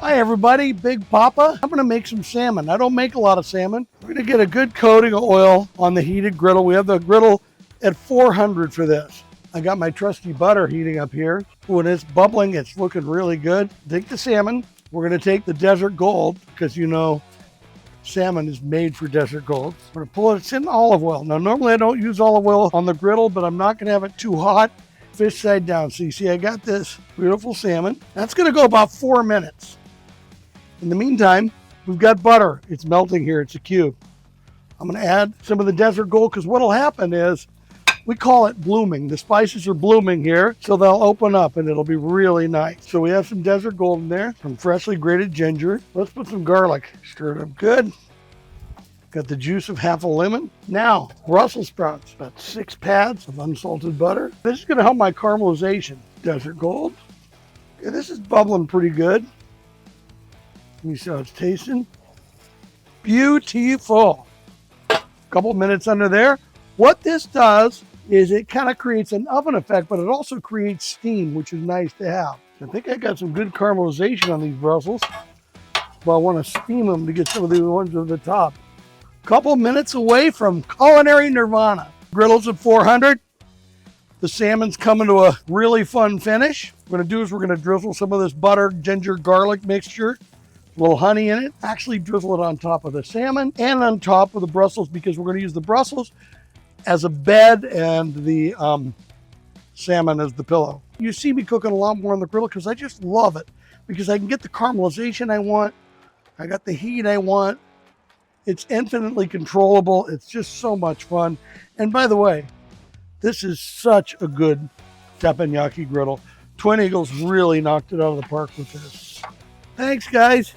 Hi everybody, Big Papa. I'm gonna make some salmon. I don't make a lot of salmon. We're gonna get a good coating of oil on the heated griddle. We have the griddle at 400 for this. I got my trusty butter heating up here. When it's bubbling, it's looking really good. Take the salmon. We're gonna take the desert gold, because you know salmon is made for desert gold. We're gonna pull it, it's in olive oil. Now normally I don't use olive oil on the griddle, but I'm not gonna have it too hot. Fish side down. So you see I got this beautiful salmon. That's gonna go about 4 minutes. In the meantime, we've got butter. It's melting here, it's a cube. I'm gonna add some of the desert gold, because what'll happen is, we call it blooming. The spices are blooming here, so they'll open up and it'll be really nice. So we have some desert gold in there, some freshly grated ginger. Let's put some garlic, stir it up good. Got the juice of half a lemon. Now, Brussels sprouts, about 6 pads of unsalted butter. This is gonna help my caramelization. Desert gold. Okay, this is bubbling pretty good. Let me see how it's tasting. Beautiful. Couple minutes under there. What this does is it kind of creates an oven effect, but it also creates steam, which is nice to have. I think I got some good caramelization on these Brussels, but I want to steam them to get some of the ones at the top. Couple minutes away from culinary nirvana. Griddles at 400. The salmon's coming to a really fun finish. What we're going to do is we're going to drizzle some of this butter, ginger, garlic mixture, a little honey in it. Actually drizzle it on top of the salmon and on top of the Brussels, because we're going to use the Brussels as a bed and the salmon as the pillow. You see me cooking a lot more on the griddle because I just love it, because I can get the caramelization I want. I got the heat I want. It's infinitely controllable. It's just so much fun. And by the way, this is such a good teppanyaki griddle. Twin Eagles really knocked it out of the park with this. Thanks, guys.